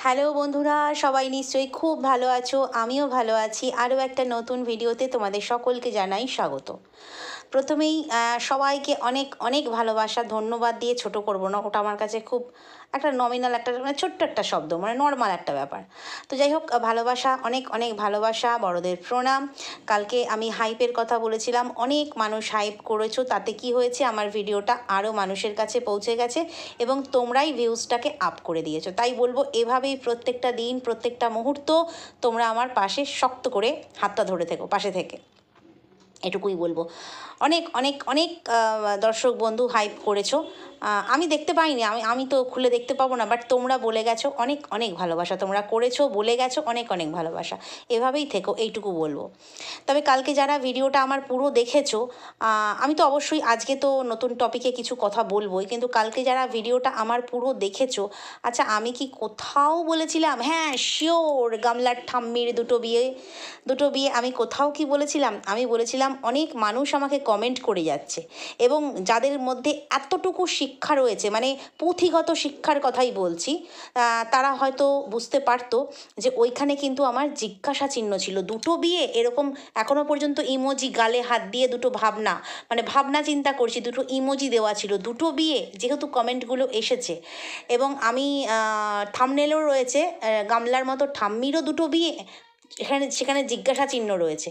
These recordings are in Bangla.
হ্যালো বন্ধুরা, সবাই নিশ্চয়ই খুব ভালো আছো। আমিও ভালো আছি। আরও একটা নতুন ভিডিওতে তোমাদের সকলকে জানাই স্বাগত। প্রথমেই সবাইকে অনেক অনেক ভালোবাসা, ধন্যবাদ দিয়ে ছোট করব না, ওটা আমার কাছে খুব একটা নমিনাল একটা মানে ছোট্ট একটা শব্দ, মানে নর্মাল একটা ব্যাপার। তো যাই হোক, ভালোবাসা, অনেক অনেক ভালোবাসা, বড়দের প্রণাম। কালকে আমি হাইপের কথা বলেছিলাম, অনেক মানুষ হাইপ করেছো, তাতে কি হয়েছে, আমার ভিডিওটা আরও মানুষের কাছে পৌঁছে গেছে এবং তোমরাই ভিউজটাকে আপ করে দিয়েছো। তাই বলবো, এভাবেই প্রত্যেকটা দিন, প্রত্যেকটা মুহূর্ত তোমরা আমার পাশে শক্ত করে হাতটা ধরে থেকো, পাশে থেকে, এটুকুই বলবো। অনেক অনেক অনেক দর্শক বন্ধু হাইপ করেছো। আমি দেখতে পাইনি, আমি তো খুলে দেখতে পাবো না, বাট তোমরা বলে গেছো, অনেক অনেক ভালোবাসা তোমরা করেছো, বলে গেছো, অনেক অনেক ভালোবাসা। এভাবেই থেকো, এইটুকু বলবো। তবে কালকে যারা ভিডিওটা আমার পুরো দেখেছো, আমি তো অবশ্যই আজকে তো নতুন টপিকে কিছু কথা বলবোই, কিন্তু কালকে যারা ভিডিওটা আমার পুরো দেখেছো, আচ্ছা আমি কি কোথাও বলেছিলাম, হ্যাঁ শিওর গামলার ঠাম্মির দুটো বিয়ে আমি কোথাও কি বলেছিলাম? আমি বলেছিলাম অনেক মানুষ আমাকে কমেন্ট করে যাচ্ছে এবং যাদের মধ্যে এতটুকু শিক্ষা রয়েছে, মানে পুঁথিগত শিক্ষার কথাই বলছি, তারা হয়তো বুঝতে পারতো যে ওইখানে কিন্তু আমার জিজ্ঞাসা চিহ্ন ছিল। দুটো বিয়ে এরকম এখনো পর্যন্ত ইমোজি, গালে হাত দিয়ে দুটো ভাবনা, মানে ভাবনা চিন্তা করছি, দুটো ইমোজি দেওয়া ছিল। দুটো বিয়ে যেহেতু কমেন্টগুলো এসেছে এবং আমি থাম্বনেলও রয়েছে, গামলার মতো ঠাম্মিরও দুটো বিয়ে, সেখানে জিজ্ঞাসা চিহ্ন রয়েছে।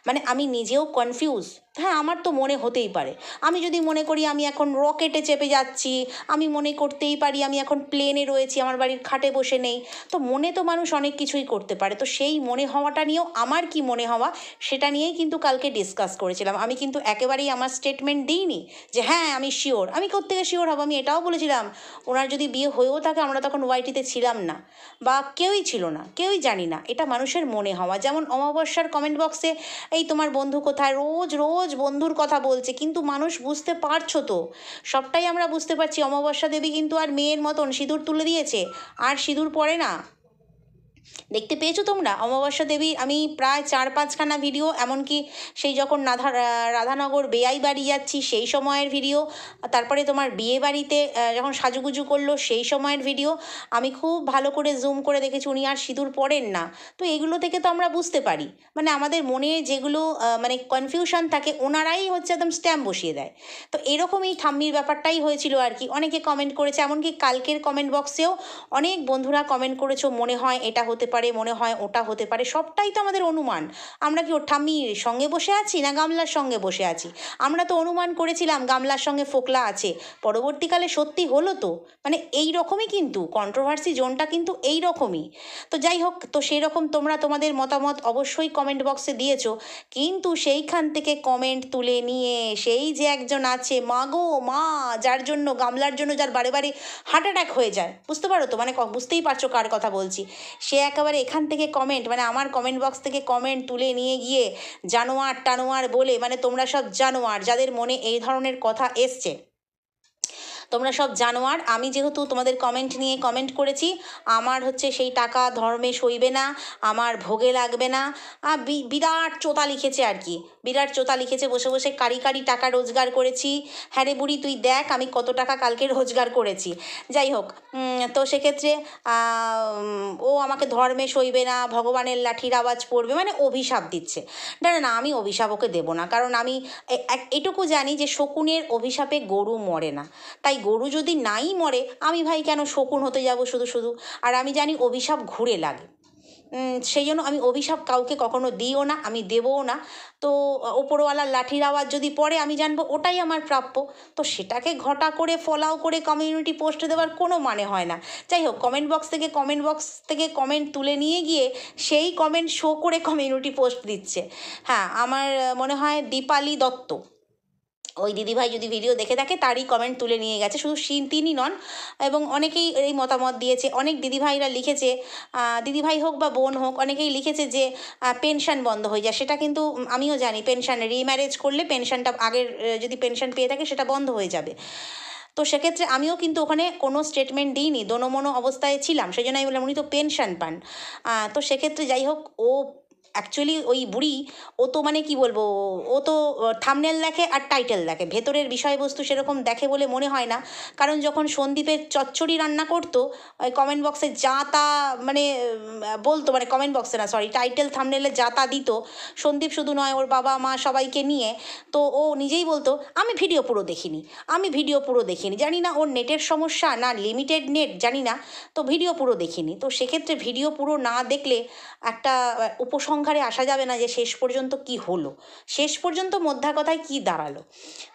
মানে আমি নিজেও কনফিউজ। হ্যাঁ, আমার তো মনে হতেই পারে, আমি যদি মনে করি আমি এখন রকেটে চেপে যাচ্ছি, আমি মনে করতেই পারি আমি এখন প্লেনে রয়েছি, আমার বাড়ির খাটে বসে নেই। তো মনে তো মানুষ অনেক কিছুই করতে পারে। তো সেই মনে হওয়াটা নিয়েও আমার কি মনে হওয়া, সেটা নিয়েই কিন্তু কালকে ডিসকাস করেছিলাম। আমি কিন্তু একেবারেই আমার স্টেটমেন্ট দিইনি যে হ্যাঁ আমি শিওর। আমি কোত্থেকে শিওর হব? আমি এটাও বলেছিলাম ওনার যদি বিয়ে হয়েও থাকে, আমরা তখন ওয়াইটিতে ছিলাম না বা কেউই ছিল না, কেউই জানি না। এটা মানুষের মনে হওয়া। যেমন অমাবস্যার কমেন্ট বক্সে এই তোমার বন্ধু কোথায়, রোজ রোজ বন্ধুর কথা বলছে, কিন্তু মানুষ বুঝতে পারছো তো, সবটাই আমরা বুঝতে পারছি। অমাবস্যা দেবী কিন্তু আর মেয়ের মতন সিঁদুর তুলে দিয়েছে, আর সিঁদুর পরে না। দেখতে পেয়েছো তোমরা অমাবস্যা দেবী? আমি প্রায় 4-5খানা ভিডিও, এমনকি সেই যখন রাধানগর বেয়াই বাড়ি যাচ্ছি সেই সময়ের ভিডিও, তারপরে তোমার বিয়ে বাড়িতে যখন সাজুগুজু করলো সেই সময়ের ভিডিও, আমি খুব ভালো করে জুম করে দেখেছি উনি আর সিঁদুর পরেন না। তো এগুলো থেকে তো আমরা বুঝতে পারি, মানে আমাদের মনে যেগুলো মানে কনফিউশন থাকে, ওনারাই হচ্ছে একদম স্ট্যাম্প বসিয়ে দেয়। তো এরকমই ঠাম্মির ব্যাপারটাই হয়েছিল আর কি। অনেকে কমেন্ট করেছে, এমনকি কালকের কমেন্ট বক্সেও অনেক বন্ধুরা কমেন্ট করেছো, মনে হয় এটা হতে পারে, মনে হয় ওটা হতে পারে। সবটাই তো আমাদের অনুমান। আমরা কি ওর ঠাম্মির সঙ্গে বসে আছি না গামলার সঙ্গে বসে আছি? আমরা তো অনুমান করেছিলাম গামলার সঙ্গে ফোকলা আছে, পরবর্তীকালে সত্যি হলো তো। মানে এই রকমই, কিন্তু কন্ট্রোভার্সি জোনটা কিন্তু এই রকমই। তো যাই হোক, তো সেই রকম তোমরা তোমাদের মতামত অবশ্যই কমেন্ট বক্সে দিয়েছো, কিন্তু সেইখান থেকে কমেন্ট তুলে নিয়ে সেই যে একজন আছে, মা গো মা, যার জন্য, গামলার জন্য যার বারে বারে হার্ট অ্যাটাক হয়ে যায়, বুঝতে পারো তো, মানে বুঝতেই পারছো কার কথা বলছি। সে একেবারে এখান থেকে কমেন্ট, মানে আমার কমেন্ট বক্স থেকে কমেন্ট তুলে নিয়ে গিয়ে জানোয়ার টানোয়ার বলে, মানে তোমরা সব জানোয়ার, যাদের মনে এই ধরনের কথা এসছে তোমরা সব জানোয়ার। আমি যেহেতু তোমাদের কমেন্ট নিয়ে কমেন্ট করেছি, আমার হচ্ছে সেই টাকা ধর্মে সইবে না, আমার ভোগে লাগবে না, বিরাট চোতা লিখেছে আর কি, বিরাট চোতা লিখেছে, বসে বসে কারি কারি টাকা রোজগার করেছি। হ্যাঁ রে বুড়ি, তুই দেখ আমি কত টাকা কালকে রোজগার করেছি। যাই হোক, তো সেক্ষেত্রে ও আমাকে ধর্মে সইবে না, ভগবানের লাঠির আওয়াজ পড়বে, মানে অভিশাপ দিচ্ছে। না না না, আমি অভিশাপ ওকে দেবো না, কারণ আমি এটুকু জানি যে শকুনের অভিশাপে গরু মরে না। তাই গরু যদি নাই মরে, আমি ভাই কেন শকুন হতে যাব শুধু শুধু? আর আমি জানি অভিশাপ ঘুরে লাগে, সেই জন্য আমি অভিশাপ কাউকে কখনো দিও না, আমি দেবও না। তো ওপরওয়ালার লাঠির আওয়াজ যদি পড়ে, আমি জানবো ওটাই আমার প্রাপ্য। তো সেটাকে ঘটা করে ফলাও করে কমিউনিটি পোস্টে দেওয়ার কোনো মানে হয় না। যাই হোক, কমেন্ট বক্স থেকে কমেন্ট তুলে নিয়ে গিয়ে সেই কমেন্ট শো করে কমিউনিটি পোস্ট দিচ্ছে। হ্যাঁ, আমার মনে হয় দীপালি দত্ত, ওই দিদিভাই যদি ভিডিও দেখে থাকে, তারই কমেন্ট তুলে নিয়ে গেছে। শুধু তিনি নন, এবং অনেকেই এই মতামত দিয়েছে। অনেক দিদিভাইরা লিখেছে, দিদিভাই হোক বা বোন হোক, অনেকেই লিখেছে যে পেনশন বন্ধ হয়ে যায়। সেটা কিন্তু আমিও জানি, পেনশন রিম্যারেজ করলে পেনশনটা আগের যদি পেনশন পেয়ে থাকে সেটা বন্ধ হয়ে যাবে। তো সেক্ষেত্রে আমিও কিন্তু ওখানে কোনো স্টেটমেন্ট দিইনি, দোনোমনো অবস্থায় ছিলাম, সেই জন্য আমি বললাম উনি তো পেনশন পান। তো সেক্ষেত্রে যাই হোক, ও অ্যাকচুয়ালি ওই বুড়ি ও তো মানে কি বলবো, ও তো থাম্বনেল দেখে আর টাইটেল দেখে, ভেতরের বিষয়বস্তু সেরকম দেখে বলে মনে হয় না। কারণ যখন সন্দীপের চচ্চড়ি রান্না করতো, ওই কমেন্ট বক্সে যা তা মানে বলতো, মানে কমেন্ট বক্সে না সরি, টাইটেল থাম্বনেলে যা তা দিত, সন্দীপ শুধু নয় ওর বাবা মা সবাইকে নিয়ে, তো ও নিজেই বলতো আমি ভিডিও পুরো দেখিনি, আমি ভিডিও পুরো দেখিনি, জানি না ওর নেটের সমস্যা না লিমিটেড নেট জানি না, তো ভিডিও পুরো দেখিনি। তো সেক্ষেত্রে ভিডিও পুরো না দেখলে একটা উপসংহারে আসা যাবে না যে শেষ পর্যন্ত কি হলো, শেষ পর্যন্ত মোদ্দা কথায় কি দাঁড়ালো।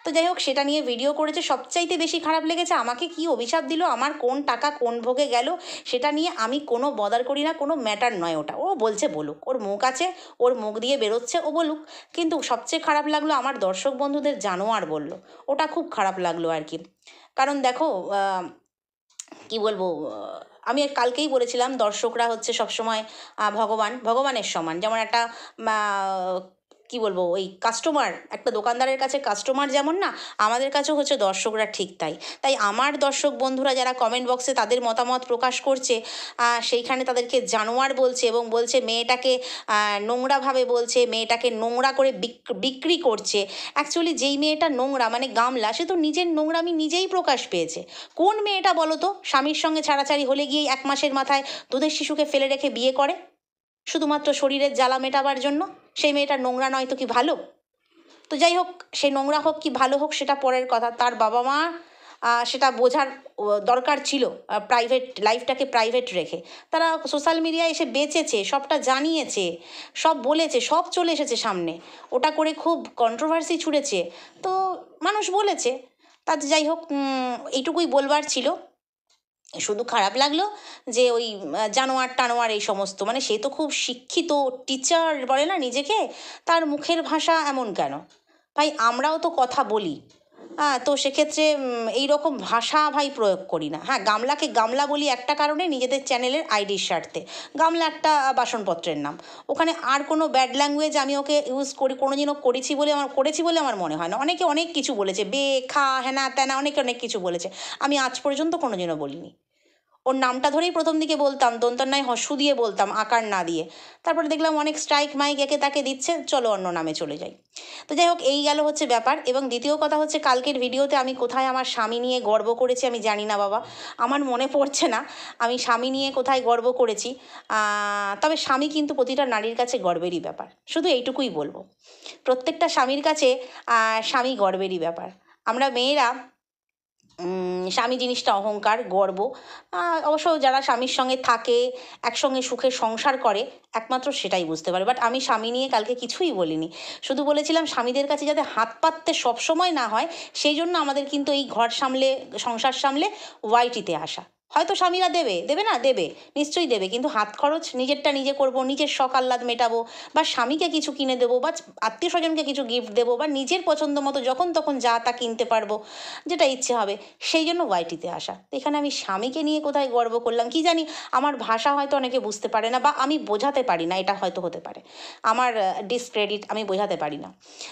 তো যাই হোক, সেটা নিয়ে ভিডিও করেছে। সবচাইতে বেশি খারাপ লেগেছে আমাকে কি অভিশাপ দিল, আমার কোন টাকা কোন ভোগে গেল সেটা নিয়ে আমি কোনো বদার করি না, কোনো ম্যাটার নয় ওটা, ও বলছে বলুক, ওর মুখ আছে, ওর মুখ দিয়ে বেরোচ্ছে, ও বলুক। কিন্তু সবচেয়ে খারাপ লাগলো আমার দর্শক বন্ধুদের জানোয়ার বলল, ওটা খুব খারাপ লাগলো আর কি। কারণ দেখো কি বলবো, আমি কালকেই বলেছিলাম দর্শকরা হচ্ছে সবসময় ভগবানের সমান। যেমন একটা কি বলবো, ওই কাস্টমার, একটা দোকানদারের কাছে কাস্টমার যেমন না, আমাদের কাছেও হচ্ছে দর্শকরা ঠিক তাই। তাই আমার দর্শক বন্ধুরা যারা কমেন্ট বক্সে তাদের মতামত প্রকাশ করছে, সেইখানে তাদেরকে জানোয়ার বলছে এবং বলছে মেয়েটাকে নোংরাভাবে বলছে, মেয়েটাকে নোংরা করে বিক্রি করছে। অ্যাকচুয়ালি যেই মেয়েটা নোংরা মানে গামলা, সে তো নিজের নোংরামি নিজেই প্রকাশ পেয়েছে। কোন মেয়েটা বলো তো স্বামীর সঙ্গে ছাড়াছাড়ি হলে গিয়ে 1 মাসের মাথায় দুধের শিশুকে ফেলে রেখে বিয়ে করে শুধুমাত্র শরীরের জ্বালা মেটাবার জন্য? সেই মেয়েটা নোংরা নয় তো কি ভালো? তো যাই হোক, সে নোংরা হোক কি ভালো হোক সেটা পরের কথা, তার বাবা মা সেটা বোঝার দরকার ছিল, প্রাইভেট লাইফটাকে প্রাইভেট রেখে। তারা সোশ্যাল মিডিয়ায় এসে বেঁচেছে, সবটা জানিয়েছে, সব বলেছে, সব চলে এসেছে সামনে, ওটা করে খুব কন্ট্রোভার্সি ছুড়েছে, তো মানুষ বলেছে। তাতে যাই হোক, এইটুকুই বলবার ছিল। শুধু খারাপ লাগলো যে ওই জানোয়ার টানোয়ার এই সমস্ত, মানে সে তো খুব শিক্ষিত টিচার বলে না নিজেকে, তার মুখের ভাষা এমন কেন? ভাই আমরাও তো কথা বলি, হ্যাঁ, তো সেক্ষেত্রে এই রকম ভাষা ভাই প্রয়োগ করি না। হ্যাঁ, গামলাকে গামলা বলি একটা কারণে, নিজেদের চ্যানেলের আইডির স্বার্থে। গামলা একটা বাসনপত্রের নাম, ওখানে আর কোনো ব্যাড ল্যাঙ্গুয়েজ আমি ওকে ইউজ করি কোনোদিনও করেছি বলে আমার মনে হয় না। অনেকে অনেক কিছু বলেছে, বে খা হ্যানা ত্যানা, অনেকে অনেক কিছু বলেছে, আমি আজ পর্যন্ত কোনোদিনও বলিনি। ওর নামটা ধরেই প্রথম দিকে বলতাম, দন্তন্যায় হস্যু দিয়ে বলতাম, আকার না দিয়ে। তারপরে দেখলাম অনেক স্ট্রাইক মাইক একে তাকে দিচ্ছে, চলো অন্য নামে চলে যাই। তো যাই হোক, এই গেল হচ্ছে ব্যাপার। এবং দ্বিতীয় কথা হচ্ছে, কালকের ভিডিওতে আমি কোথায় আমার স্বামী নিয়ে গর্ব করেছি আমি জানি না বাবা, আমার মনে পড়ছে না আমি স্বামী নিয়ে কোথায় গর্ব করেছি। তবে স্বামী কিন্তু প্রতিটা নারীর কাছে গর্বেরই ব্যাপার, শুধু এইটুকুই বলবো, প্রত্যেকটা স্বামীর কাছে স্বামী গর্বেরই ব্যাপার। আমরা মেয়েরা স্বামী জিনিসটা অহংকার, গর্ব। অবশ্য যারা স্বামীর সঙ্গে থাকে, একসঙ্গে সুখে সংসার করে, একমাত্র সেটাই বুঝতে পারে। বাট আমি স্বামী নিয়ে কালকে কিছুই বলিনি, শুধু বলেছিলাম স্বামীদের কাছে যাতে হাত পাততে সবসময় না হয়, সেই জন্য আমাদের কিন্তু এই ঘর সামলে সংসার সামলে ওয়াইটিতে আসা। হয়তো স্বামীরা দেবে না, দেবে, নিশ্চয়ই দেবে, কিন্তু হাত খরচ নিজেরটা নিজে করব, নিজের শখ আহ্লাদ মেটাবো, বা স্বামীকে কিছু কিনে দেবো, বা আত্মীয় স্বজনকে কিছু গিফট দেবো, বা নিজের পছন্দ মতো যখন তখন যা তা কিনতে পারবো, যেটা ইচ্ছে হবে, সেই জন্য ওয়াইটিতে আসা। তো এখানে আমি স্বামীকে নিয়ে কোথায় গর্ব করলাম কি জানি, আমার ভাষা হয়তো অনেকে বুঝতে পারে না, বা আমি বোঝাতে পারি না, এটা হয়তো হতে পারে আমার ডিসক্রেডিট, আমি বোঝাতে পারি না।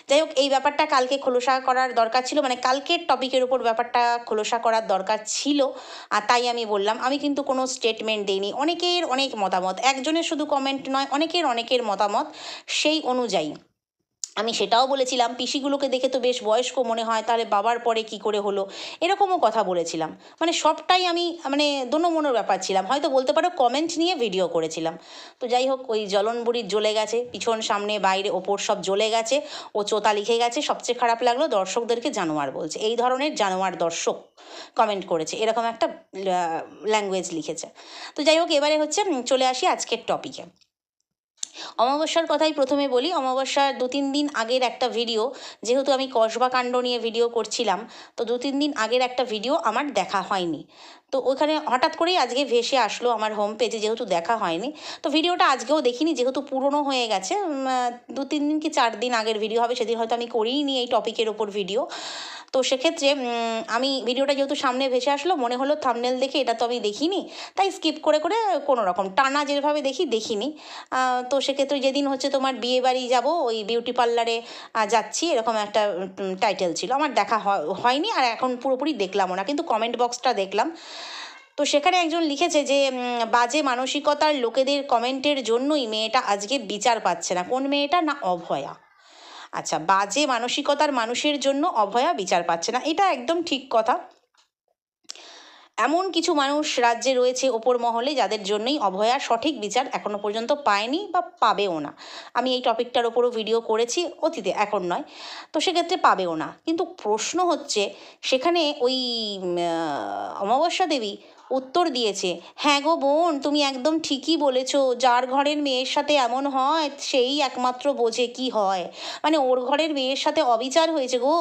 যাই হোক, এই ব্যাপারটা কালকে খোলসা করার দরকার ছিল, মানে কালকের টপিকের উপর ব্যাপারটা খোলসা করার দরকার ছিল, আর তাই আমি বললাম। আমি কিন্তু কোনো স্টেটমেন্ট দিইনি, অনেকের অনেক মতামত, একজনের শুধু কমেন্ট নয়, অনেকের মতামত, সেই অনুযায়ী আমি সেটাও বলেছিলাম। পিসিগুলোকে দেখে তো বেশ বয়স্ক মনে হয়, তাহলে বাবার পরে কি করে হলো, এরকমও কথা বলেছিলাম। মানে সবটাই আমি মানে দোনো মনোর ব্যাপার ছিলাম, হয়তো বলতে পারো কমেন্ট নিয়ে ভিডিও করেছিলাম। তো যাই হোক, ওই জ্বলন বুড়ির জ্বলে গেছে, পিছন সামনে বাইরে ওপর সব জ্বলে গেছে, ও চোতা লিখে গেছে। সবচেয়ে খারাপ লাগলো দর্শকদেরকে জানোয়ার বলছে, এই ধরনের জানোয়ার দর্শক কমেন্ট করেছে, এরকম একটা ল্যাঙ্গুয়েজ লিখেছে। তো যাই হোক, এবারে হচ্ছে চলে আসি আজকের টপিকে। অমাবস্যার কথাই প্রথমে বলি। অমাবস্যার 2-3 দিন আগের একটা ভিডিও, যেহেতু আমি কসবা কাণ্ড নিয়ে ভিডিও করছিলাম, তো 2-3 দিন আগের একটা ভিডিও আমার দেখা হয়নি। তো ওইখানে হঠাৎ করেই আজকে ভেসে আসলো আমার হোম পেজে, যেহেতু দেখা হয়নি, তো ভিডিওটা আজকেও দেখিনি, যেহেতু পুরনো হয়ে গেছে। 2-3 দিন কি 4 দিন আগের ভিডিও হবে, সেদিন হয়তো আমি করিনি এই টপিকের ওপর ভিডিও। তো সেক্ষেত্রে আমি ভিডিওটা যেহেতু সামনে ভেসে আসলো, মনে হলো থাম্বনেল দেখে এটা তো আমি দেখিনি, তাই স্কিপ করে কোনো রকম টানা যেভাবে দেখিনি। তো সেক্ষেত্রে যেদিন হচ্ছে তোমার বিয়ে বাড়ি যাবো, ওই বিউটি পার্লারে যাচ্ছি, এরকম একটা টাইটেল ছিল, আমার দেখা হয়নি, আর এখন পুরোপুরি দেখলামও না, কিন্তু কমেন্ট বক্সটা দেখলাম। তো সেখানে একজন লিখেছে যে বাজে মানসিকতার লোকেদের কমেন্টের জন্যই মেয়েটা আজকে বিচার পাচ্ছে না। কোন মেয়েটা? না, অভয়া। আচ্ছা, বাজে মানসিকতার মানুষের জন্য অভয়া বিচার পাচ্ছে না, এটা একদম ঠিক কথা। এমন কিছু মানুষ রাজ্যে রয়েছে ওপর মহলে যাদের জন্যই অভয়া সঠিক বিচার এখনো পর্যন্ত পায়নি বা পাবেও না। আমি এই টপিকটার ওপরও ভিডিও করেছি অতীতে, এখন নয়। তো সেক্ষেত্রে পাবেও না। কিন্তু প্রশ্ন হচ্ছে সেখানে ওই অমাবস্যা দেবী উত্তর দিয়েছে, হ্যাঁ গো বোন, তুমি একদম ঠিকই বলেছো, যার ঘরের মেয়ের সাথে এমন হয় সেই একমাত্র বোঝে কি হয়। মানে ওর ঘরের মেয়ের সাথে অবিচার হয়েছে গো,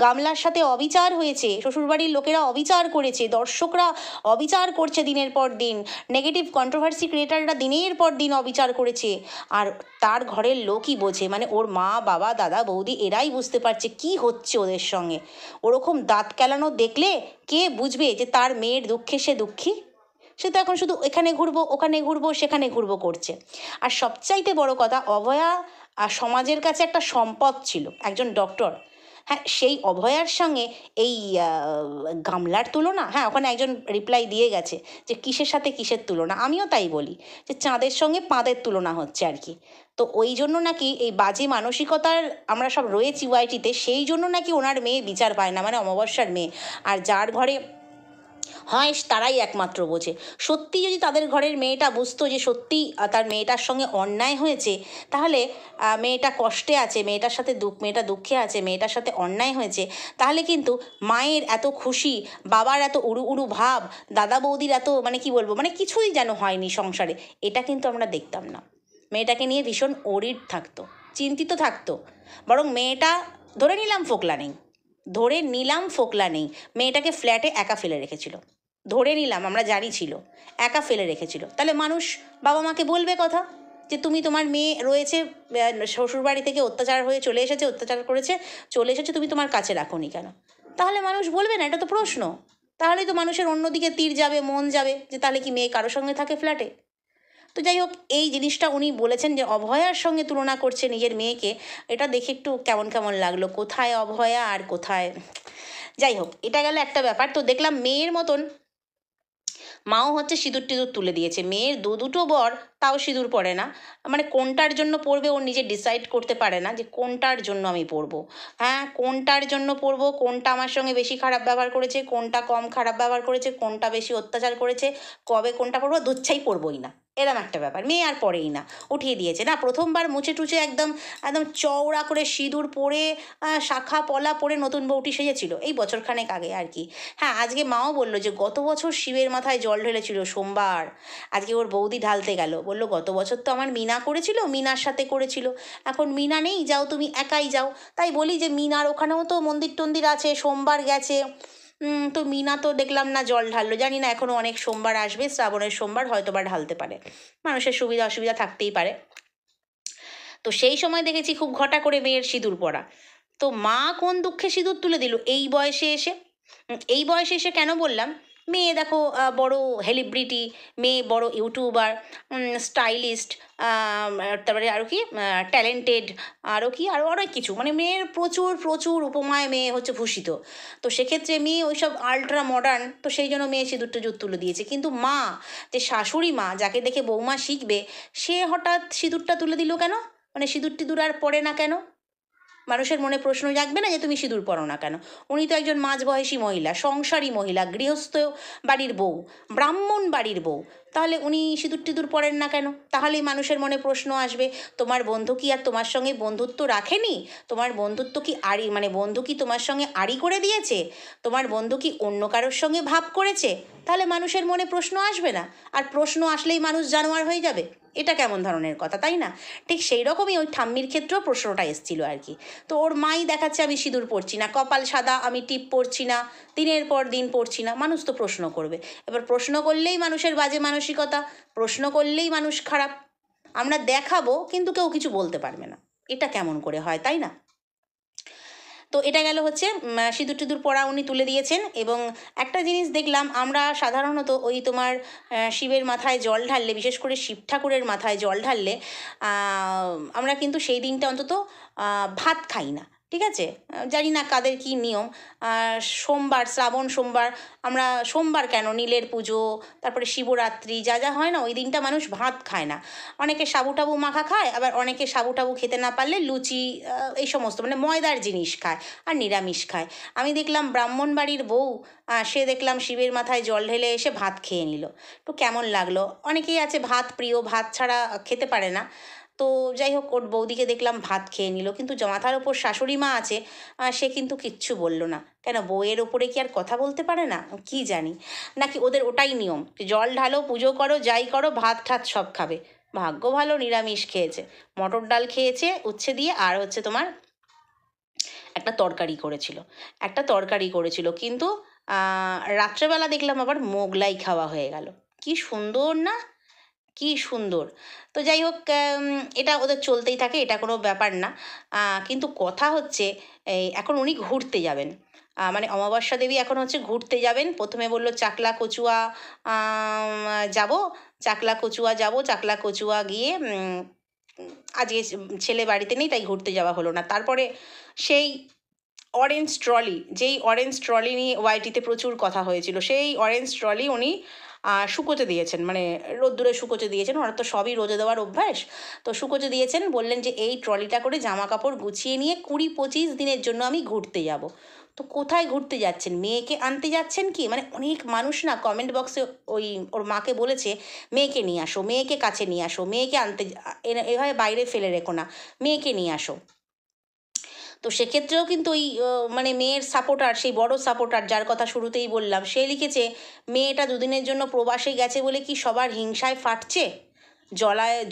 গামলার সাথে অবিচার হয়েছে, শ্বশুরবাড়ির লোকেরা অবিচার করেছে, দর্শকরা অবিচার করছে দিনের পর দিন, নেগেটিভ কন্ট্রোভার্সি ক্রিয়েটাররা দিনের পর দিন অবিচার করেছে, আর তার ঘরের লোকই বোঝে, মানে ওর মা বাবা দাদা বৌদি এরাই বুঝতে পারছে কি হচ্ছে ওদের সঙ্গে। ওরকম দাঁত কেলানো দেখলে কে বুঝবে যে তার মেয়ের দুঃখে সে দুঃখী? সে তো এখন শুধু এখানে ঘুরবো ওখানে ঘুরবো সেখানে ঘুরবো করছে। আর সবচাইতে বড় কথা, অভয়া সমাজের কাছে একটা সম্পদ ছিল, একজন ডক্টর। হ্যাঁ, সেই অভয়ার সঙ্গে এই গামলার তুলনা? হ্যাঁ, ওখানে একজন রিপ্লাই দিয়ে গেছে যে কিসের সাথে কিসের তুলনা। আমিও তাই বলি যে চাঁদের সঙ্গে পাঁদের তুলনা হচ্ছে আর কি। তো ওই জন্য নাকি এই বাজে মানসিকতার আমরা সব রয়েছি ওয়াইটিতে, সেই জন্য নাকি ওনার মেয়ে বিচার পায় না, মানে অমাবস্যার মেয়ে। আর যার ঘরে হয় তারাই একমাত্র বোঝে। সত্যি যদি তাদের ঘরের মেয়েটা বুঝতো যে সত্যি তার মেয়েটার সঙ্গে অন্যায় হয়েছে, তাহলে মেয়েটা কষ্টে আছে, মেয়েটার সাথে মেয়েটা দুঃখে আছে, মেয়েটার সাথে অন্যায় হয়েছে, তাহলে কিন্তু মায়ের এত খুশি, বাবার এত উড়ু উড়ু ভাব, দাদা বৌদির এত মানে কি বলবো, মানে কিছুই যেন হয়নি সংসারে, এটা কিন্তু আমরা দেখতাম না। মেয়েটাকে নিয়ে ভীষণ অরিড থাকতো, চিন্তিত থাকতো। বরং মেয়েটা ধরে নিলাম ফোকলা নেই, ধরে নিলাম ফোকলা নেই, মেয়েটাকে ফ্ল্যাটে একা ফেলে রেখেছিল, ধরে নিলাম আমরা জানি ছিল একা ফেলে রেখেছিল, তাহলে মানুষ বাবা মাকে বলবে কথা যে তুমি, তোমার মেয়ে রয়েছে শ্বশুরবাড়ি থেকে অত্যাচার হয়ে চলে এসেছে, অত্যাচার করেছে চলে এসেছে, তুমি তোমার কাছে রাখোনি কেন? তাহলে মানুষ বলবে না? এটা তো প্রশ্ন। তাহলেই তো মানুষের অন্যদিকে তীর যাবে, মন যাবে যে তাহলে কি মেয়ে কারোর সঙ্গে থাকে ফ্ল্যাটে? তো যাই হোক, এই জিনিসটা উনি বলেছেন যে অভয়ার সঙ্গে তুলনা করছে নিজের মেয়েকে, এটা দেখে একটু কেমন কেমন লাগলো, কোথায় অভয়া আর কোথায়। যাই হোক, এটা গেল একটা ব্যাপার। তো দেখলাম মেয়ের মতন মাও হচ্ছে সিঁদুর টিঁদুর তুলে দিয়েছে, মেয়ের দুটো বর তাও সিঁদুর পরে না, মানে কোনটার জন্য পরবে ও নিজে ডিসাইড করতে পারে না যে কোনটার জন্য আমি পরবো। হ্যাঁ, কোনটার জন্য পরবো, কোনটা আমার সঙ্গে বেশি খারাপ ব্যবহার করেছে, কোনটা কম খারাপ ব্যবহার করেছে, কোনটা বেশি অত্যাচার করেছে, কবে কোনটা পরবো, দুচ্ছাই পরবোই না, এরম একটা ব্যাপার। মেয়ে আর পরেই না, উঠিয়ে দিয়েছে। না, প্রথমবার মুছে টুচে একদম একদম চওড়া করে সিঁদুর পরে শাখা পলা পরে নতুন বউটি সেজেছিল এই বছরখানেক আগে আর কি। হ্যাঁ, আজকে মাও বললো যে গত বছর শিবের মাথায় জল ঢেলেছিল সোমবার, আজকে ওর বৌদি ঢালতে গেল, বললো গত বছর তো আমার মিনা করেছিল, মিনার সাথে করেছিল, এখন মিনা নেই, যাও তুমি একাই যাও। তাই বলি যে মিনার ওখানেও তো মন্দির টন্দির আছে, সোমবার গেছে, তো মিনা তো দেখলাম না জল ঢাললো। জানি না, এখনও অনেক সোমবার আসবে, শ্রাবণের সোমবার হয়তো বা ঢালতে পারে, মানুষের সুবিধা অসুবিধা থাকতেই পারে। তো সেই সময় দেখেছি খুব ঘটা করে মেয়ের সিঁদুর পরা। তো মা কোন দুঃখে সিঁদুর তুলে দিল এই বয়সে এসে? এই বয়সে এসে কেন বললাম, মেয়ে দেখো বড় সেলিব্রিটি, মেয়ে বড় ইউটিউবার, স্টাইলিস্ট, তারপরে আরও কি ট্যালেন্টেড, আরও কি আরও অনেক কিছু, মানে মেয়ের প্রচুর প্রচুর উপমায় মেয়ে হচ্ছে ভূষিত। তো সেক্ষেত্রে মেয়ে ওইসব আলট্রা মডার্ন, তো সেই জন্য মেয়ে সিঁদুর টিঁদুর তুলে দিয়েছে। কিন্তু মা, যে শাশুড়ি মা, যাকে দেখে বৌমা শিখবে, সে হঠাৎ সিঁদুরটা তুলে দিল কেন? মানে সিঁদুর টিঁদুর আর পড়ে না কেন? মানুষের মনে প্রশ্ন জাগবে না যে তুমি সিঁদুর পরো না কেন? উনি তো একজন মাঝবয়সী মহিলা, সংসারী মহিলা, গৃহস্থ বাড়ির বউ, ব্রাহ্মণ বাড়ির বউ, তাহলে উনি সিঁদুর টিঁদুর পরেন না কেন? তাহলেই মানুষের মনে প্রশ্ন আসবে, তোমার বন্ধু কি আর তোমার সঙ্গে বন্ধুত্ব রাখেনি? তোমার বন্ধুত্ব কি আড়ি, মানে বন্ধু কি তোমার সঙ্গে আড়ি করে দিয়েছে? তোমার বন্ধু কি অন্য কারোর সঙ্গে ভাব করেছে? তাহলে মানুষের মনে প্রশ্ন আসবে না? আর প্রশ্ন আসলেই মানুষ জানোয়ার হয়ে যাবে? এটা কেমন ধরনের কথা, তাই না? ঠিক সেই রকমই ওই ঠাম্মির ক্ষেত্রেও প্রশ্নটা এসেছিল আর কি। তো ওর মাই দেখাচ্ছে আমি সিঁদুর পরছি না, কপাল সাদা, আমি টিপ পরছি না, দিনের পর দিন পরছি না, মানুষ তো প্রশ্ন করবে। এবার প্রশ্ন করলেই মানুষের বাজে মানসিকতা, প্রশ্ন করলেই মানুষ খারাপ। আমরা দেখাবো কিন্তু কেউ কিছু বলতে পারবে না, এটা কেমন করে হয়, তাই না? তো এটা গেল হচ্ছে সিঁদুর টিঁদুর পরা উনি তুলে দিয়েছেন। এবং একটা জিনিস দেখলাম, আমরা সাধারণত ওই তোমার শিবের মাথায় জল ঢাললে, বিশেষ করে শিব ঠাকুরের মাথায় জল ঢাললে আমরা কিন্তু সেই দিনটা অন্তত ভাত খাই না, ঠিক আছে, জানি না কাদের কি নিয়ম। সোমবার, শ্রাবণ সোমবার, আমরা সোমবার কেন, নীলের পুজো, তারপরে শিবরাত্রি, যা যা হয় না ওই দিনটা মানুষ ভাত খায় না। অনেকে সাবু টাবু মাখা খায়, আবার অনেকে সাবু টাবু খেতে না পারলে লুচি, এই সমস্ত মানে ময়দার জিনিস খায় আর নিরামিষ খায়। আমি দেখলাম ব্রাহ্মণ বাড়ির বউ, সে দেখলাম শিবের মাথায় জল ঢেলে এসে ভাত খেয়ে নিল। তো কেমন লাগলো? অনেকেই আছে ভাত প্রিয়, ভাত ছাড়া খেতে পারে না। তো যাই হোক, ওর বৌদিকে দেখলাম ভাত খেয়ে নিল, কিন্তু মাথার ওপর শাশুড়ি মা আছে, সে কিন্তু কিচ্ছু বলল না। কেন, বউয়ের ওপরে কি আর কথা বলতে পারে না? কি জানি, নাকি ওদের ওটাই নিয়ম, জল ঢালো, পুজো করো, যাই করো, ভাত ঠাত সব খাবে। ভাগ্য ভালো নিরামিষ খেয়েছে, মটর ডাল খেয়েছে উচ্ছে দিয়ে, আর হচ্ছে তোমার একটা তরকারি করেছিল, কিন্তু রাত্রেবেলা দেখলাম আবার মোগলাই খাওয়া হয়ে গেল। কি সুন্দর না, কি সুন্দর! তো যাই হোক, এটা ওদের চলতেই থাকে, এটা কোনো ব্যাপার না। কিন্তু কথা হচ্ছে, এখন উনি ঘুরতে যাবেন, মানে অমাবস্যা দেবী এখন হচ্ছে ঘুরতে যাবেন। প্রথমে বলল চাকলা কচুয়া যাব, চাকলা কচুয়া গিয়ে আজকে ছেলে বাড়িতে নেই তাই ঘুরতে যাওয়া হলো না। তারপরে সেই যেই অরেঞ্জ ট্রলি নিয়ে ওয়াইটিতে প্রচুর কথা হয়েছিল, সেই অরেঞ্জ ট্রলি উনি শুকোতে দিয়েছেন, মানে রোদ্দুরে শুকোতে দিয়েছেন। ওনার তো সবই রোদে দেওয়ার অভ্যাস, তো শুকোতে দিয়েছেন। বললেন যে এই ট্রলিটা করে জামা কাপড় গুছিয়ে নিয়ে 20-25 দিনের জন্য আমি ঘুরতে যাব। তো কোথায় ঘুরতে যাচ্ছেন? মেয়েকে আনতে যাচ্ছেন কি? মানে অনেক মানুষ না কমেন্ট বক্সে ওর মাকে বলেছে মেয়েকে নিয়ে আসো, মেয়েকে কাছে নিয়ে আসো, মেয়েকে আনতে, এভাবে বাইরে ফেলে রেখো না, মেয়েকে নিয়ে আসো। তো সেক্ষেত্রেও কিন্তু ওই মানে মেয়ের সাপোর্টার, সেই বড় সাপোর্টার যার কথা শুরুতেই বললাম, সে লিখেছে মেয়েটা দুদিনের জন্য প্রবাসে গেছে বলে কি সবার হিংসায় ফাটছে,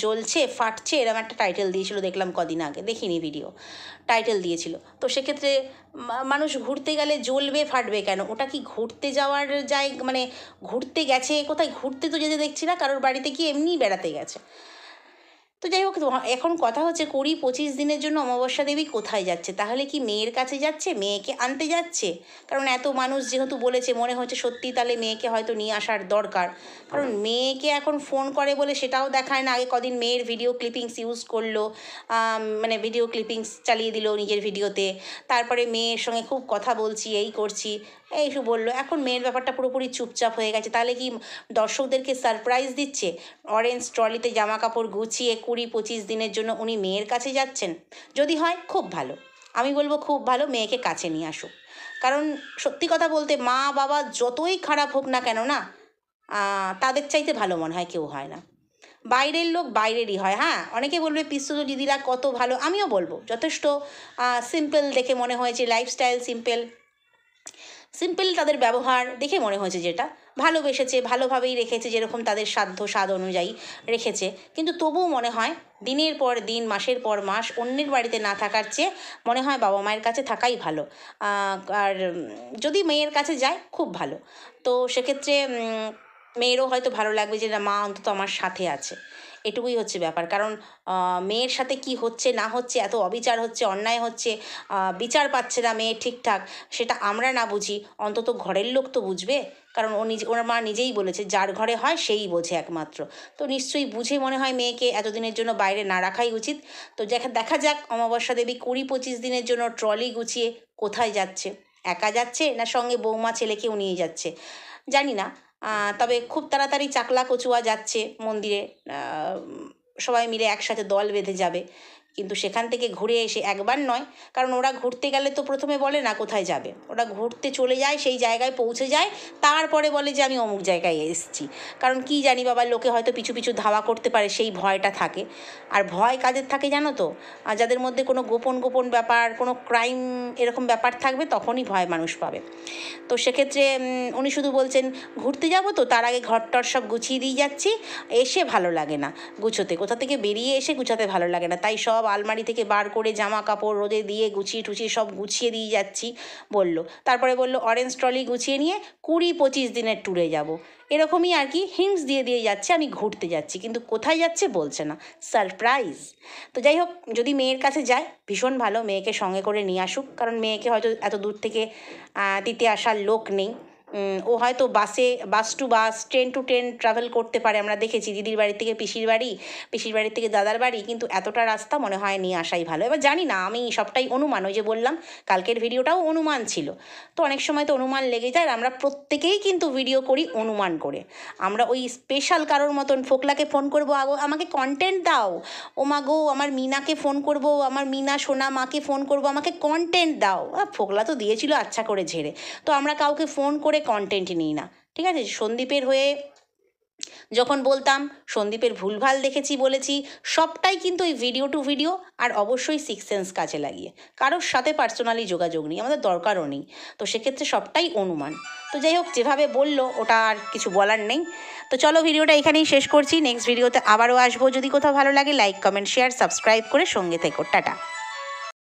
জ্বলছে, ফাটছে, এরকম একটা টাইটেল দিয়েছিল, দেখলাম কদিন আগে, দেখিনি ভিডিও, টাইটেল দিয়েছিল। তো সেক্ষেত্রে মানুষ ঘুরতে গেলে জ্বলবে ফাটবে কেন? ওটা কি ঘুরতে যাওয়ার মানে ঘুরতে গেছে কোথায়? ঘুরতে তো যেতে দেখছি না, কারোর বাড়িতে কি এমনিই বেড়াতে গেছে। তো যাই হোক, এখন কথা হচ্ছে 20-25 দিনের জন্য অমাবস্যা দেবী কোথায় যাচ্ছে? তাহলে কি মেয়ের কাছে যাচ্ছে, মেয়েকে আনতে যাচ্ছে? কারণ এত মানুষ যেহেতু বলেছে, মনে হচ্ছে সত্যি তাহলে মেয়েকে হয়তো নিয়ে আসার দরকার। কারণ মেয়েকে এখন ফোন করে বলে সেটাও দেখায় না। আগে কদিন মেয়ের ভিডিও ক্লিপিংস ইউজ করলো, মানে ভিডিও ক্লিপিংস চালিয়ে দিল নিজের ভিডিওতে, তারপরে মেয়ের সঙ্গে খুব কথা বলছি, এই করছি, এইসব বললো। এখন মেয়ের ব্যাপারটা পুরোপুরি চুপচাপ হয়ে গেছে। তাহলে কি দর্শকদেরকে সারপ্রাইজ দিচ্ছে? অরেঞ্জ ট্রলিতে জামা কাপড় গুছিয়ে 20-25 দিনের জন্য উনি মেয়ের কাছে যাচ্ছেন। যদি হয় খুব ভালো, আমি বলবো খুব ভালো, মেয়েকে কাছে নিয়ে আসুক। কারণ সত্যি কথা বলতে, মা বাবা যতই খারাপ হোক না কেন না, তাদের চাইতে ভালো মনে হয় কেউ হয় না। বাইরের লোক বাইরেরই হয়। হ্যাঁ, অনেকে বলবে পিসতুতো দিদিরা কত ভালো, আমিও বলবো যথেষ্ট সিম্পল দেখে মনে হয়েছে, লাইফস্টাইল সিম্পল তাদের ব্যবহার দেখে মনে হয়েছে, যেটা ভালোবেসেছে, ভালোভাবেই রেখেছে, যেরকম তাদের স্বাদ অনুযায়ী রেখেছে। কিন্তু তবুও মনে হয় দিনের পর দিন, মাসের পর মাস অন্যের বাড়িতে না থাকার চেয়ে মনে হয় বাবা মায়ের কাছে থাকাই ভালো। আর যদি মেয়ের কাছে যায় খুব ভালো। তো সেক্ষেত্রে মেয়েরও হয়তো ভালো লাগবে যে না, মা অন্তত আমার সাথে আছে। এটুকুই হচ্ছে ব্যাপার। কারণ মেয়ের সাথে কি হচ্ছে না হচ্ছে, এত অবিচার হচ্ছে, অন্যায় হচ্ছে, বিচার পাচ্ছে না মেয়ে ঠিকঠাক, সেটা আমরা না বুঝি, অন্তত ঘরের লোক তো বুঝবে। কারণ ওর মা নিজেই বলেছে যার ঘরে হয় সেই বোঝে একমাত্র। তো নিশ্চয়ই বুঝে মনে হয় মেয়েকে এতদিনের জন্য বাইরে না রাখাই উচিত। তো দেখা যাক অমাবস্যা দেবী 20-25 দিনের জন্য ট্রলি গুছিয়ে কোথায় যাচ্ছে। একা যাচ্ছে না সঙ্গে বৌমা ছেলেকেও নিয়ে যাচ্ছে জানি না। তবে খুব তাড়াতাড়ি চাকলা কচুয়া যাচ্ছে মন্দিরে, সবাই মিলে একসাথে দল বেঁধে যাবে। কিন্তু সেখান থেকে ঘুরে এসে একবার নয়, কারণ ওরা ঘুরতে গেলে তো প্রথমে বলে না কোথায় যাবে, ওরা ঘুরতে চলে যায়, সেই জায়গায় পৌঁছে যায়, তারপরে বলে যে আমি অমুক জায়গায় এসেছি। কারণ কি জানি বাবা, লোকে হয়তো পিছু পিছু ধাওয়া করতে পারে, সেই ভয়টা থাকে। আর ভয় কাদের থাকে জানো তো? যাদের মধ্যে কোনো গোপন ব্যাপার, কোনো ক্রাইম এরকম ব্যাপার থাকবে, তখনই ভয় মানুষ পাবে। তো সেক্ষেত্রে উনি শুধু বলছেন ঘুরতে যাব, তো তার আগে ঘরটর সব গুছিয়ে দিয়ে যাচ্ছি, এসে ভালো লাগে না গুছোতে, কোথা থেকে বেরিয়ে এসে গুছাতে ভালো লাগে না, তাই সব আলমারি থেকে বার করে জামা কাপড় রোদে দিয়ে গুছিয়ে টুছিয়ে সব গুছিয়ে দিয়ে যাচ্ছি বলল। তারপরে বলল অরেঞ্জ ট্রলি গুছিয়ে নিয়ে 20-25 দিনের ট্যুরে যাব। এরকমই আর কি হিন্টস দিয়ে যাচ্ছে আমি ঘুরতে যাচ্ছি, কিন্তু কোথায় যাচ্ছে বলছে না, সারপ্রাইজ। তো যাই হোক, যদি মেয়ের কাছে যায় ভীষণ ভালো, মেয়েকে সঙ্গে করে নিয়ে আসুক, কারণ মেয়েকে হয়তো এত দূর থেকে দিতে আসার লোক নেই। ও হয়তো bus to bus, train to train travel করতে পারে। আমরা দেখেছি দিদির বাড়ি থেকে পিসির বাড়ি, পিসির বাড়ি থেকে দাদার বাড়ি, কিন্তু এতটা রাস্তা মনে হয় নিয়ে আসাই ভালো। এবার জানি না, আমি সবটাই অনুমান, ওই যে বললাম কালকের ভিডিওটাও অনুমান ছিল। তো অনেক সময় তো অনুমান লেগে যায়, আমরা প্রত্যেকেই কিন্তু ভিডিও করি অনুমান করে। আমরা ওই স্পেশাল কারোর মতন ফোকলাকে ফোন করবো, আমাকে কন্টেন্ট দাও, ও মা গো আমার মিনাকে ফোন করবো, আমার মিনা সোনা মাকে ফোন করবো, আমাকে কন্টেন্ট দাও। ফোকলা তো দিয়েছিল আচ্ছা করে ঝেড়ে। তো আমরা কাউকে ফোন করে কন্টেন্ট নিই না, ঠিক আছে? সন্দীপের হয়ে যখন বলতাম, সন্দীপের ভুলভাল দেখেছি বলেছি, সবটাই কিন্তু ওই ভিডিও টু ভিডিও, আর অবশ্যই সিক্স সেন্স কাজে লাগিয়ে। কারোর সাথে পার্সোনালি যোগাযোগ নেই, আমাদের দরকারও নেই। তো সেক্ষেত্রে সবটাই অনুমান। তো যাই হোক, যেভাবে বললো ওটা আর কিছু বলার নেই। তো চলো ভিডিওটা এখানেই শেষ করছি, নেক্সট ভিডিওতে আবারও আসবো। যদি কোথাও ভালো লাগে লাইক কমেন্ট শেয়ার সাবস্ক্রাইব করে সঙ্গে থেকো। টাটা।